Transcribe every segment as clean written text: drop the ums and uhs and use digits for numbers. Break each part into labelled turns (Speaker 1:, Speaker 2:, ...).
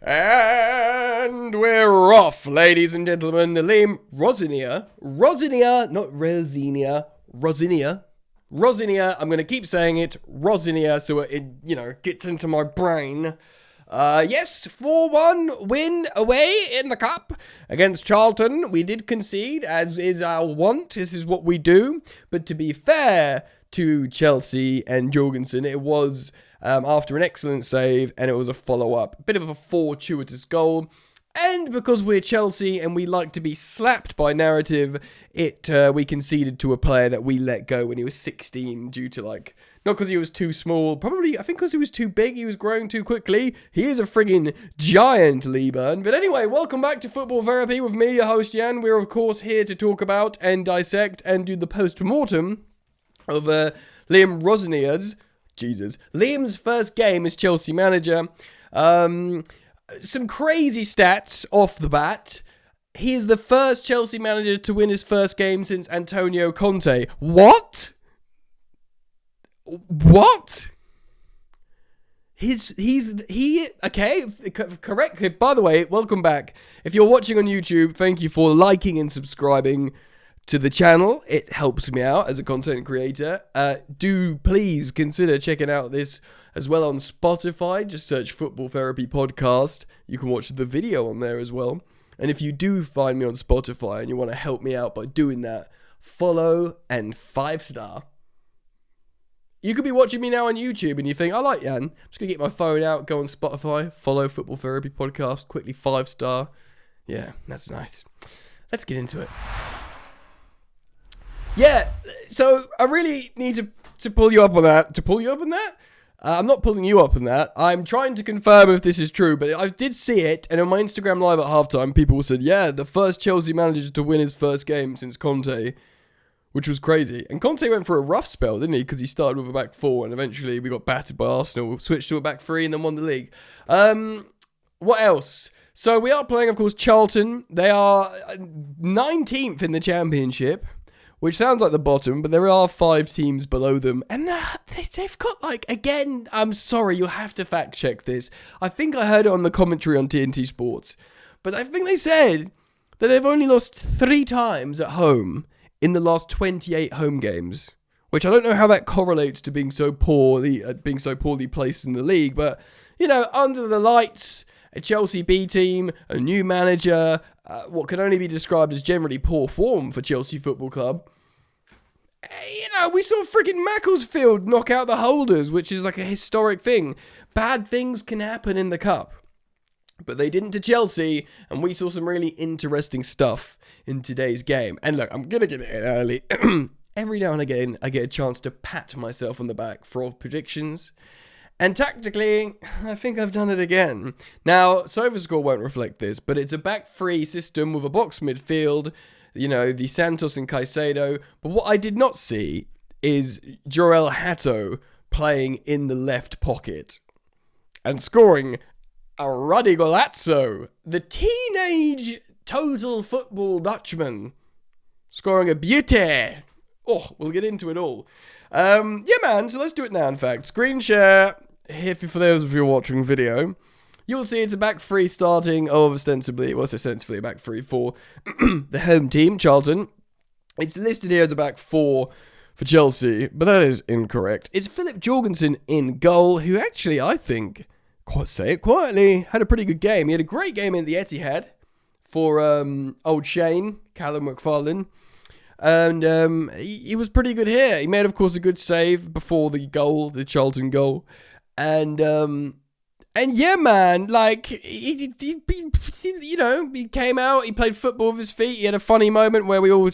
Speaker 1: And we're off, ladies and gentlemen. The name Rosenior, not Rosenior, Rosenior. I'm going to keep saying it, Rosenior, so it gets into my brain. Yes, 4-1 win away in the cup against Charlton. We did concede, as is our wont. This is what we do. But to be fair to Chelsea and Jorgensen, it was after an excellent save, and it was a follow-up. A bit of a fortuitous goal. And because we're Chelsea and we like to be slapped by narrative, we conceded to a player that we let go when he was 16 due to, not because he was too small, probably, I think because he was too big, he was growing too quickly. He is a friggin' giant, Lee Burn. But anyway, welcome back to Football Therapy with me, your host, Jan. We're, of course, here to talk about and dissect and do the post-mortem of Liam Rosenier's, Liam's first game as Chelsea manager. Some crazy stats off the bat. He is the first Chelsea manager to win his first game since Antonio Conte. What? Okay, correct. By the way, welcome back. If you're watching on YouTube, thank you for liking and subscribing to the channel. It helps me out as a content creator. Do please consider checking out this as well on Spotify. Just search Football Therapy Podcast. You can watch the video on there as well. And if you do find me on Spotify and you want to help me out by doing that, follow and 5-star. You could be watching me now on YouTube and you think, I like Jan. I'm just going to get my phone out, go on Spotify, follow Football Therapy Podcast, quickly 5-star. Yeah, that's nice. Let's get into it. Yeah, so I really need to pull you up on that. To pull you up on that? I'm not pulling you up on that. I'm trying to confirm if this is true, but I did see it, and on my Instagram Live at halftime, people said, yeah, the first Chelsea manager to win his first game since Conte, which was crazy. And Conte went for a rough spell, didn't he? Because he started with a back four, and eventually we got battered by Arsenal, switched to a back three, and then won the league. What else? So we are playing, of course, Charlton. They are 19th in the Championship, which sounds like the bottom, but there are 5 teams below them. And they've got, again, I'm sorry, you'll have to fact check this. I think I heard it on the commentary on TNT Sports. But I think they said that they've only lost 3 times at home in the last 28 home games. Which I don't know how that correlates to being so poorly placed in the league. But, under the lights, a Chelsea B team, a new manager, what can only be described as generally poor form for Chelsea Football Club. We saw freaking Macclesfield knock out the Holders, which is like a historic thing. Bad things can happen in the cup. But they didn't to Chelsea, and we saw some really interesting stuff in today's game. And look, I'm going to get it in early. Every now and again, I get a chance to pat myself on the back for predictions. And tactically, I think I've done it again. Now, SofaScore won't reflect this, but it's a back three system with a box midfield, the Santos and Caicedo. But what I did not see is Joel Hatto playing in the left pocket and scoring a ruddy golazzo. The teenage total football Dutchman scoring a beauty. Oh, we'll get into it all. Yeah, man, so let's do it now, in fact. Screen share. If for those of you watching video, you'll see it's a back three starting ostensibly a back three for the home team, Charlton. It's listed here as a back four for Chelsea, but that is incorrect. It's Philip Jorgensen in goal, who actually, I think, say it quietly, had a pretty good game. He had a great game in the Etihad for old Shane, Callum McFarlane. And he was pretty good here. He made, of course, a good save before the goal, the Charlton goal. And yeah, man, he came out, he played football with his feet. He had a funny moment where we all,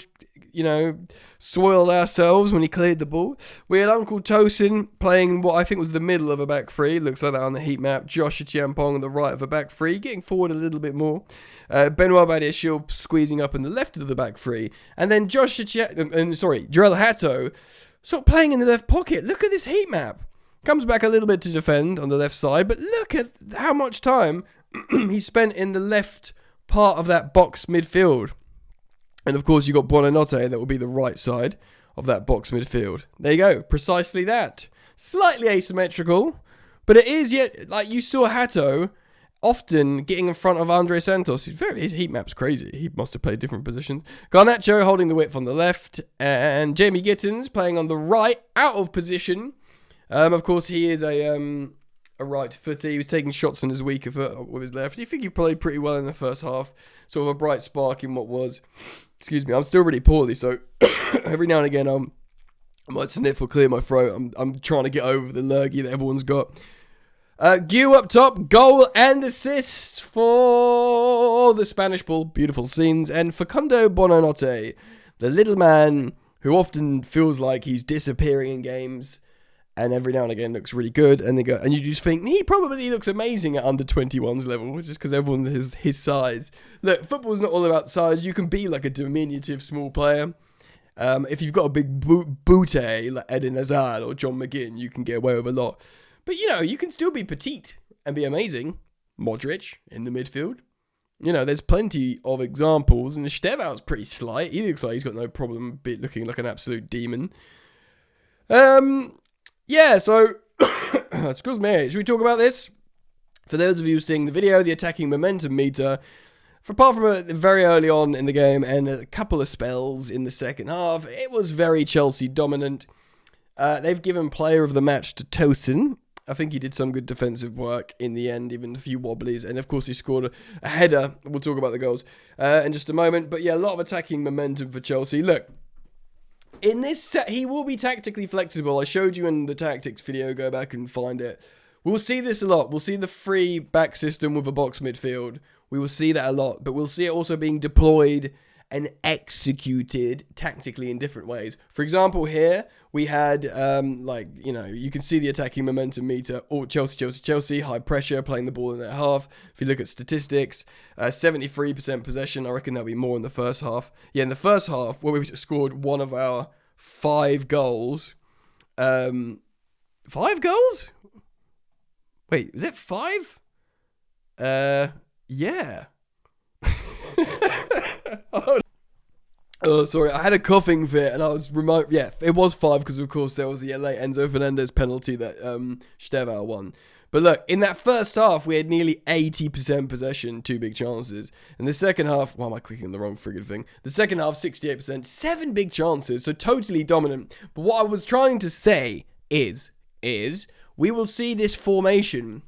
Speaker 1: soiled ourselves when he cleared the ball. We had Uncle Tosin playing what I think was the middle of a back three. Looks like that on the heat map. Josh Chiampong on the right of a back three, getting forward a little bit more. Benoit Badiashile squeezing up in the left of the back three. And then Joel Hatto sort of playing in the left pocket. Look at this heat map. Comes back a little bit to defend on the left side, but look at how much time he spent in the left part of that box midfield. And of course, you got Buonanotte, that will be the right side of that box midfield. There you go, precisely that. Slightly asymmetrical, but it is yet, you saw Hatto often getting in front of Andre Santos. His heat map's crazy. He must have played different positions. Garnacho holding the width on the left, and Jamie Gittins playing on the right, out of position. Of course, he is a right footer. He was taking shots on his weaker foot with his left. I think he played pretty well in the first half. Sort of a bright spark in what was. Excuse me, I'm still really poorly, so every now and again I might sniff or clear my throat. I'm trying to get over the lurgy that everyone's got. Gu up top, goal and assists for the Spanish ball. Beautiful scenes. And Facundo Buonanotte, the little man who often feels like he's disappearing in games and every now and again looks really good. And you just think he probably looks amazing at under 21s level, just because everyone's his size. Look, football's not all about size. You can be like a diminutive small player. If you've got a big bootay like Eden Hazard or John McGinn, you can get away with a lot. But, you can still be petite and be amazing. Modric in the midfield. There's plenty of examples. And Estevao's pretty slight. He looks like he's got no problem looking like an absolute demon. Yeah, so, excuse me, should we talk about this? For those of you seeing the video, the attacking momentum meter, apart from very early on in the game and a couple of spells in the second half, it was very Chelsea dominant. They've given player of the match to Tosin. I think he did some good defensive work in the end, even a few wobblies. And, of course, he scored a header. We'll talk about the goals in just a moment. But, yeah, a lot of attacking momentum for Chelsea. Look, in this set, he will be tactically flexible. I showed you in the tactics video. Go back and find it. We'll see this a lot. We'll see the free back system with a box midfield. We will see that a lot. But we'll see it also being deployed and executed tactically in different ways. For example, here we had, you can see the attacking momentum meter. All Chelsea, high pressure, playing the ball in their half. If you look at statistics, 73% possession. I reckon that'll be more in the first half. Yeah, in the first half, where we scored one of our 5 goals. 5 goals? Wait, is it 5? Yeah. Oh, sorry, I had a coughing fit and I was remote. Yeah, it was 5 because, of course, there was the late Enzo Fernandez penalty that Esteval won. But look, in that first half, we had nearly 80% possession, 2 big chances. In the second half, why am I clicking the wrong friggin' thing? The second half, 68%, 7 big chances, so totally dominant. But what I was trying to say is we will see this formation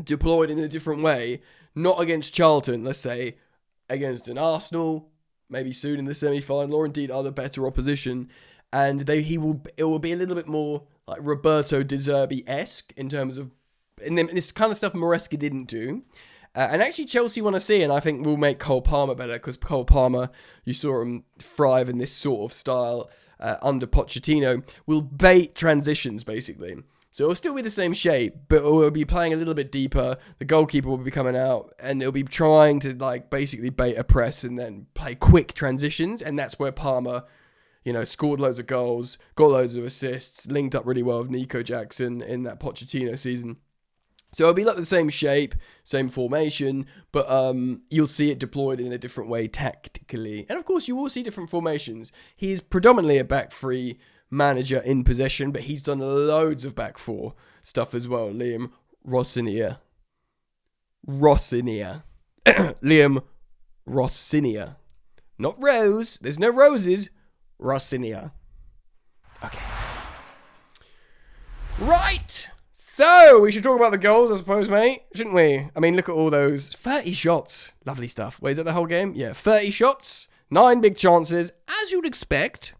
Speaker 1: deployed in a different way, not against Charlton, let's say, against an Arsenal, maybe soon in the semi-final, or indeed other better opposition, and it will be a little bit more like Roberto De Zerbi-esque in terms of, and this kind of stuff Maresca didn't do, and actually Chelsea want to see, and I think will make Cole Palmer better, because Cole Palmer, you saw him thrive in this sort of style under Pochettino, will bait transitions basically. So it'll still be the same shape, but it will be playing a little bit deeper. The goalkeeper will be coming out, and it'll be trying to basically bait a press and then play quick transitions. And that's where Palmer, scored loads of goals, got loads of assists, linked up really well with Nico Jackson in that Pochettino season. So it'll be like the same shape, same formation, but you'll see it deployed in a different way tactically. And of course, you will see different formations. He is predominantly a back three manager in possession, but he's done loads of back 4 stuff as well. Liam Rosenior. Liam Rosenior. Not Rose. There's no roses. Rosenior. Okay. Right. So, we should talk about the goals, I suppose, mate. Shouldn't we? I mean, look at all those. 30 shots. Lovely stuff. Wait, is that the whole game? Yeah, 30 shots. 9 big chances. As you'd expect.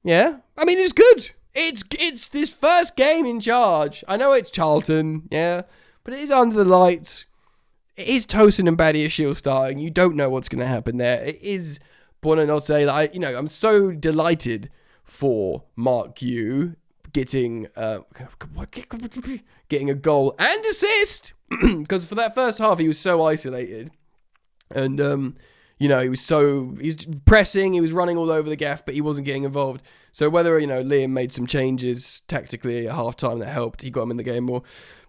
Speaker 1: Yeah, I mean, it's good. It's this first game in charge. I know it's Charlton, yeah, but it is under the lights. It is Tosin and Badiashile starting. You don't know what's going to happen there. It is Buonanotte. I'm so delighted for Mark Gu getting a goal and assist, because for that first half he was so isolated, and he was pressing, he was running all over the gaff, but he wasn't getting involved. So whether, Liam made some changes tactically at half-time that helped, he got him in the game more.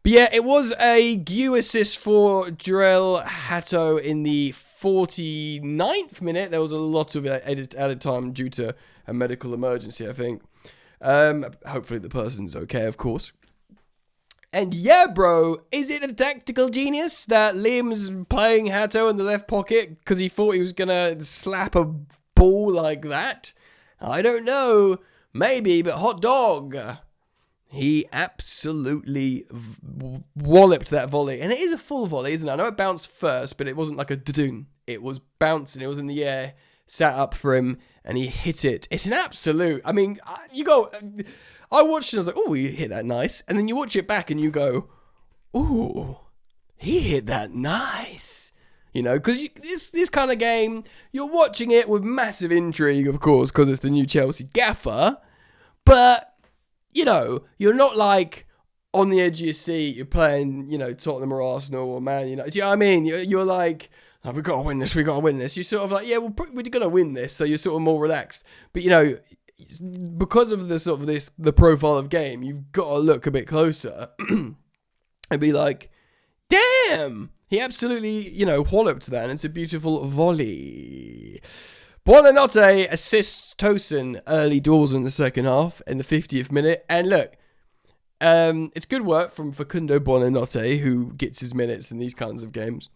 Speaker 1: But yeah, it was a Gu assist for Jarell Hatto in the 49th minute. There was a lot of added time due to a medical emergency, I think. Hopefully the person's okay, of course. And yeah, bro, is it a tactical genius that Liam's playing Hato in the left pocket because he thought he was going to slap a ball like that? I don't know. Maybe, but hot dog. He absolutely walloped that volley. And it is a full volley, isn't it? I know it bounced first, but it wasn't like a da-doon. It was bouncing. It was in the air, sat up for him, and he hit it. It's an absolute... I mean, I watched it and I was like, oh, he hit that nice. And then you watch it back and you go, ooh, he hit that nice. You know, because this kind of game, you're watching it with massive intrigue, of course, because it's the new Chelsea gaffer. But... you know, you're not like on the edge of your seat. You're playing, you know, Tottenham or Arsenal or Man United. Do you know what I mean? You're like, oh, we got to win this. We got to win this. You're sort of like, yeah, we're going to win this. So you're sort of more relaxed. But, you know, because of the sort of the profile of game, you've got to look a bit closer and be like, damn, he absolutely, you know, walloped that. And it's a beautiful volley. Buonanotte assists Tosin early doors in the second half in the 50th minute. And look, it's good work from Facundo Buonanotte, who gets his minutes in these kinds of games.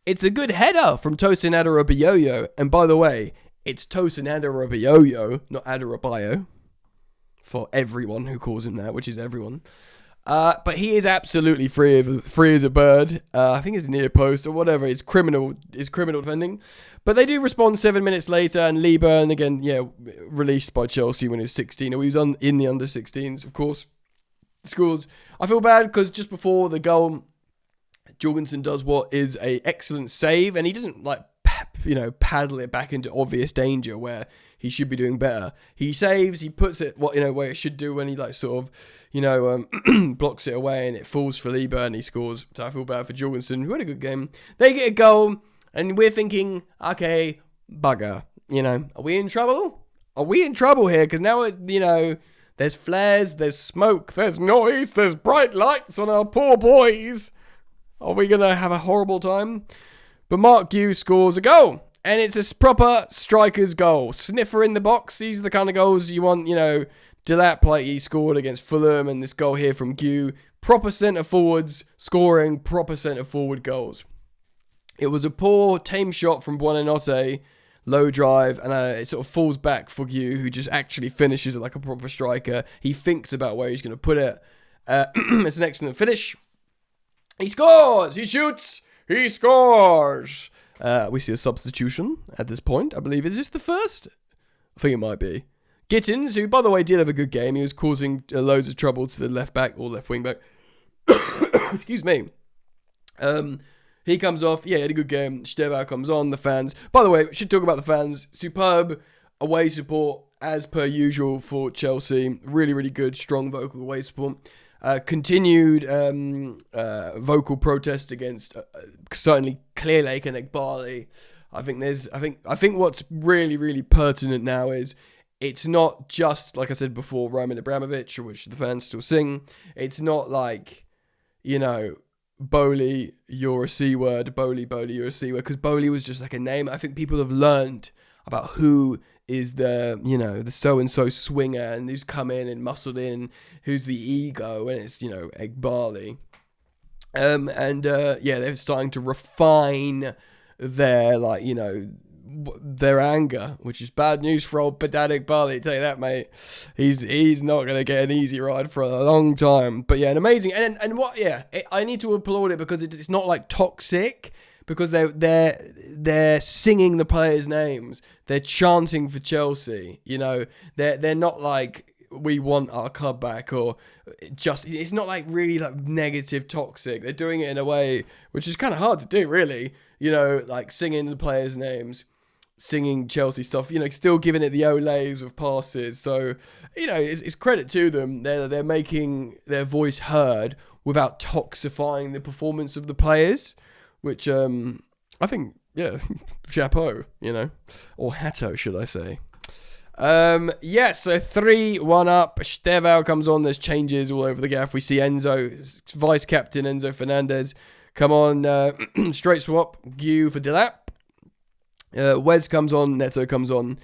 Speaker 1: It's a good header from Tosin Adarabioyo. And by the way, it's Tosin Adarabioyo, not Adarabioyo, for everyone who calls him that, which is everyone. But he is absolutely free as a bird. I think it's near post or whatever. It's criminal defending. But they do respond 7 minutes later, and Lee Burn, again, yeah, released by Chelsea when he was 16. He was in the under-16s, of course. Scores. I feel bad because just before the goal, Jorgensen does what is a excellent save, and he doesn't, like, paddle it back into obvious danger where he should be doing better. He saves, he puts it where it should do when he like sort of blocks it away and it falls for Lieber and he scores. So I feel bad for Jorgensen, who had a good game. They get a goal and we're thinking, okay, bugger, are we in trouble? Are we in trouble here? Because now there's flares, there's smoke, there's noise, there's bright lights on our poor boys. Are we gonna have a horrible time? But Mark Gue scores a goal. And it's a proper striker's goal. Sniffer in the box. These are the kind of goals you want, Delap, like he scored against Fulham, and this goal here from Gue. Proper centre forwards scoring proper centre forward goals. It was a poor, tame shot from Buonanotte, low drive, and it sort of falls back for Gue, who just actually finishes it like a proper striker. He thinks about where he's going to put it. It's an excellent finish. He scores! He shoots! He scores! We see a substitution at this point. I believe, is this the first? I think it might be. Gittins, who, by the way, did have a good game. He was causing loads of trouble to the left back or left wing back. Excuse me. He comes off. Yeah, he had a good game. Stevau comes on. The fans. By the way, we should talk about the fans. Superb away support, as per usual, for Chelsea. Really, really good, strong vocal away support. Continued vocal protest against certainly Clearlake and Egbali. I think what's really, really pertinent now is it's not just, like I said before, Roman Abramovich, which the fans still sing. It's not like, Bowley, you're a C word, Bowley, you're a C word, because Bowley was just like a name. I think people have learned about who is the so-and-so swinger and who's come in and muscled in and who's the ego, and it's, Egbali. They're starting to refine their anger, which is bad news for old Badad Egbali, tell you that, mate. He's not going to get an easy ride for a long time. But yeah, an amazing, I need to applaud it because it's not like toxic, because they're singing the players' names. They're chanting for Chelsea. They're not like, we want our club back, or it's not like really like negative, toxic. They're doing it in a way which is kind of hard to do, really. Like singing the players' names, singing Chelsea stuff. Still giving it the olays of passes. So it's credit to them. They're making their voice heard without toxifying the performance of the players, which I think, yeah, chapeau, or hatto, should I say. So 3-1 up. Stevau comes on. There's changes all over the gaff. We see Enzo, vice captain Enzo Fernandez, come on. Straight swap. Gue for Delap. Wes comes on. Neto comes on.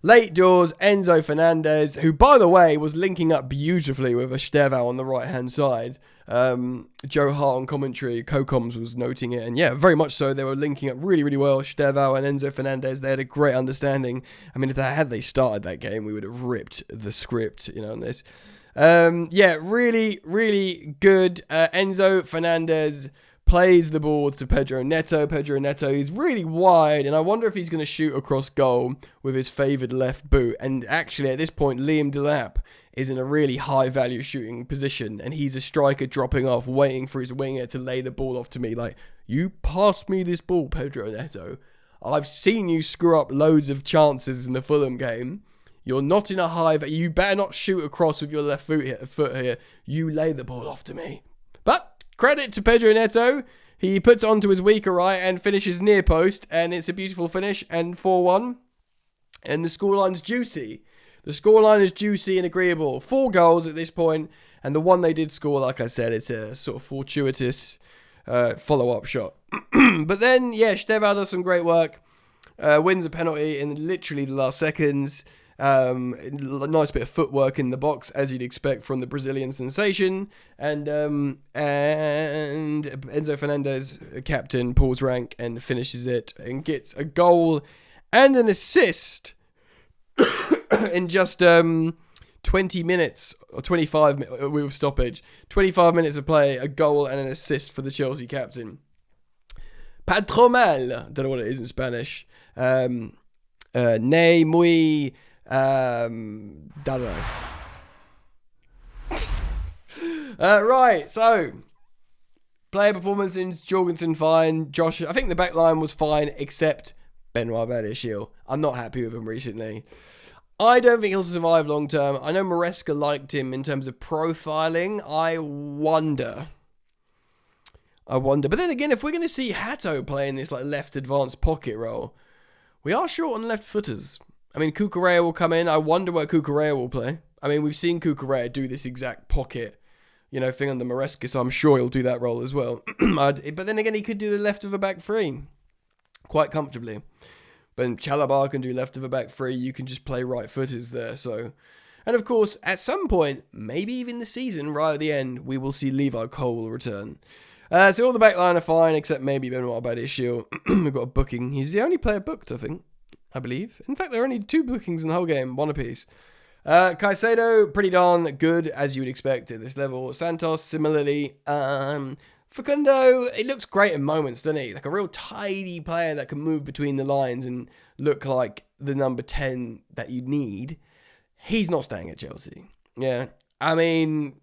Speaker 1: Late doors. Enzo Fernandez, who, by the way, was linking up beautifully with a Stevau on the right hand side. Joe Hart on commentary, co-coms was noting it, and yeah, very much so. They were linking up really, really well. Estevao and Enzo Fernandez, they had a great understanding. I mean, if they started that game, we would have ripped the script, on this. Yeah, really, really good. Enzo Fernandez plays the ball to Pedro Neto. Pedro Neto is really wide, and I wonder if he's going to shoot across goal with his favoured left boot. And actually, at this point, Liam Delap is in a really high-value shooting position, and he's a striker dropping off, waiting for his winger to lay the ball off to me. Like, you pass me this ball, Pedro Neto. I've seen you screw up loads of chances in the Fulham game. You're not in a you better not shoot across with your left foot here. You lay the ball off to me. But credit to Pedro Neto. He puts it onto his weaker right and finishes near post, and it's a beautiful finish, and 4-1. And the scoreline's juicy. The scoreline is juicy and agreeable. 4 goals at this point, and the one they did score, like I said, it's a sort of fortuitous follow-up shot. But then, yeah, Estevao does some great work. Wins a penalty in literally the last seconds. Nice bit of footwork in the box, as you'd expect from the Brazilian sensation, and Enzo Fernandez, captain, pulls rank and finishes it and gets a goal and an assist in just 20 minutes or 25 minutes with stoppage. 25 minutes of play, a goal and an assist for the Chelsea captain. Patromal, don't know what it is in Spanish. Ne muy. Don't know. Right, so player performances, Jorgensen fine, Josh, I think the back line was fine, except Benoit Badiashile. I'm not happy with him recently. I don't think he'll survive long term. I know Maresca liked him in terms of profiling. I wonder. But then again, if we're going to see Hato playing this like left advanced pocket role, we are short on left footers. I mean, Cucurella will come in. I wonder where Cucurella will play. I mean, we've seen Cucurella do this exact pocket, thing under Maresca, so I'm sure he'll do that role as well. But then again, he could do the left of a back three quite comfortably. But Chalobah can do left of a back three. You can just play right footers there. So, and of course, at some point, maybe even the season, right at the end, we will see Levi Cole return. So all the back line are fine, except maybe Benoit Badiashile. We've got a booking. He's the only player booked, I believe. In fact, there are only 2 bookings in the whole game, 1 apiece. Caicedo, pretty darn good, as you would expect at this level. Santos, similarly. Facundo, it looks great in moments, doesn't he? Like a real tidy player that can move between the lines and look like the number 10 that you need. He's not staying at Chelsea. Yeah, I mean,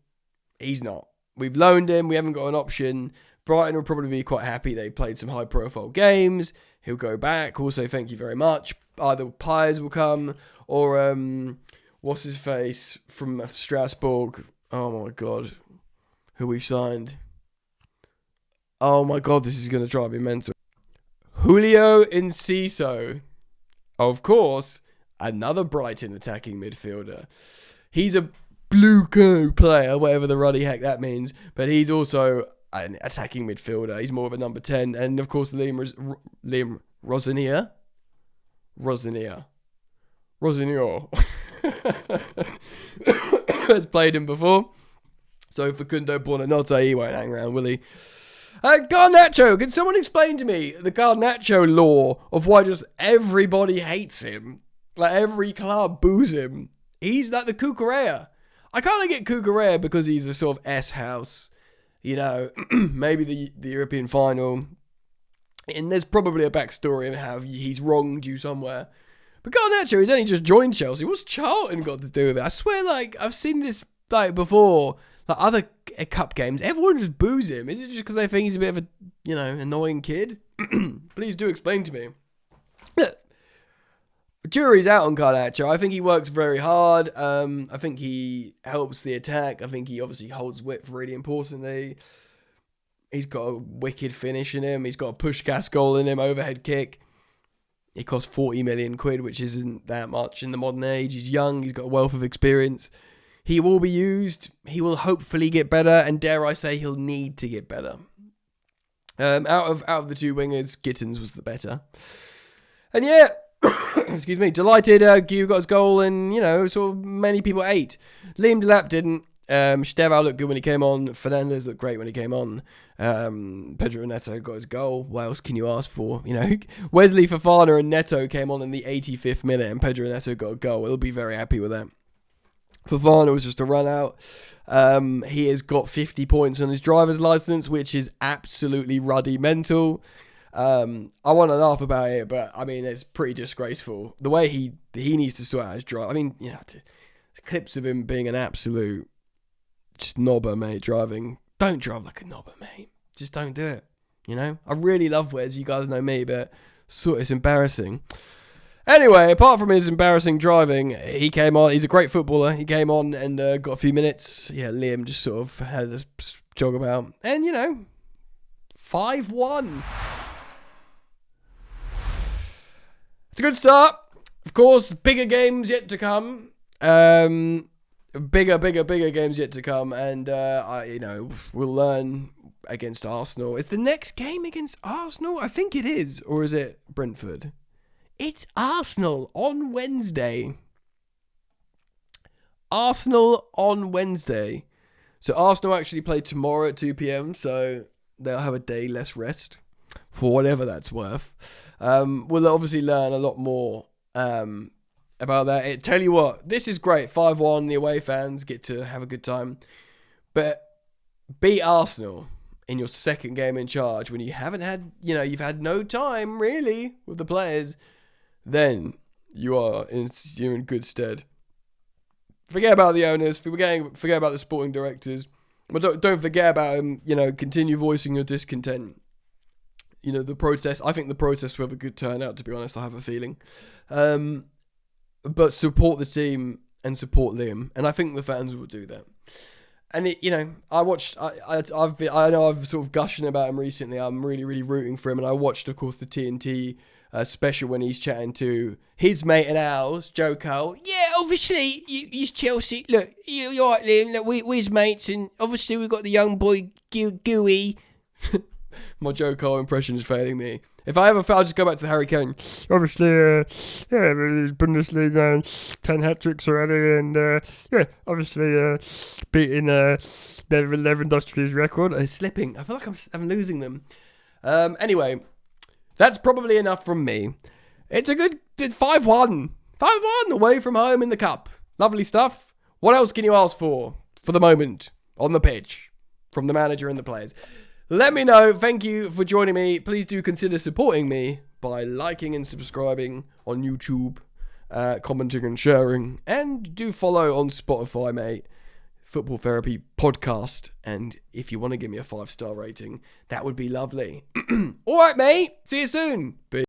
Speaker 1: he's not. We've loaned him. We haven't got an option. Brighton will probably be quite happy. They played some high-profile games. He'll go back. Also, thank you very much. Either Pies will come or what's his face from Strasbourg. Oh my God, who we've signed. Oh my God, this is going to drive me mental. Julio Enciso. Of course, another Brighton attacking midfielder. He's a blue co player, whatever the ruddy heck that means, but he's also an attacking midfielder. He's more of a number 10. And of course, Liam Rosenior has played him before. So Facundo Buonanotte, he won't hang around, will he? Garnacho, can someone explain to me the Garnacho law of why just everybody hates him? Like every club boos him. He's like the Cucurella. I kind of get Cucurella because he's a sort of S-house. Maybe the European final. And there's probably a backstory of how he's wronged you somewhere. But Garnacho, he's only just joined Chelsea. What's Charlton got to do with it? I swear, I've seen this, before. Other cup games, everyone just boos him. Is it just because they think he's a bit of a, annoying kid? Please do explain to me. Jury's out on Garnacho. I think he works very hard. I think he helps the attack. I think he obviously holds width really importantly. He's got a wicked finish in him. He's got a push gas goal in him, overhead kick. He costs 40 million quid, which isn't that much in the modern age. He's young. He's got a wealth of experience. He will be used. He will hopefully get better, and dare I say, he'll need to get better. Out of the 2 wingers, Gittins was the better. And yeah, excuse me, delighted. Gu got his goal, and sort of many people ate. Liam Delap didn't. Stevao looked good when he came on. Fernandes looked great when he came on. Pedro Neto got his goal. What else can you ask for? Wesley Fofana and Neto came on in the 85th minute, and Pedro Neto got a goal. We'll be very happy with that. Fofana was just a run out. He has got 50 points on his driver's license, which is absolutely ruddy mental. I want to laugh about it, but I mean, it's pretty disgraceful. The way he needs to sort out his drive. I mean, clips of him being an absolute just knobber, mate, driving. Don't drive like a knobber, mate. Just don't do it. I really love Wes. You guys know me, but it's embarrassing. Anyway, apart from his embarrassing driving, he came on. He's a great footballer. He came on and got a few minutes. Yeah, Liam just sort of had a jog about. And, 5-1. It's a good start. Of course, bigger games yet to come. Bigger games yet to come, and we'll learn against Arsenal. Is the next game against Arsenal? I think it is, or is it Brentford? It's Arsenal on Wednesday. Arsenal on Wednesday. So Arsenal actually play tomorrow at 2 p.m. So they'll have a day less rest, for whatever that's worth. We'll obviously learn a lot more about that. Tell you what, this is great. 5-1, the away fans get to have a good time. But beat Arsenal in your second game in charge when you haven't had, you've had no time really with the players, then you're in good stead. Forget about the owners, forget about the sporting directors, but don't forget about them, continue voicing your discontent. The protest, I think the protest will have a good turnout, to be honest, I have a feeling. But support the team and support Liam, and I think the fans will do that. And I know I've sort of gushing about him recently. I'm really, really rooting for him, and I watched, of course, the TNT special when he's chatting to his mate and ours, Joe Cole. Yeah, obviously, he's Chelsea. Look, you're right, Liam. Look, we're his mates, and obviously we've got the young boy Gooey. My Joe Cole impression is failing me. If I ever fail, I'll just go back to Harry Kane. Obviously, he's Bundesliga, 10 hat-tricks already, and obviously beating Lewandowski's record. It's slipping. I feel like I'm losing them. Anyway, that's probably enough from me. It's a good 5-1. 5-1 away from home in the cup. Lovely stuff. What else can you ask for the moment on the pitch from the manager and the players? Let me know. Thank you for joining me. Please do consider supporting me by liking and subscribing on YouTube, commenting and sharing, and do follow on Spotify, mate. Football Therapy Podcast. And if you want to give me a 5-star rating, that would be lovely. All right, mate. See you soon. Peace.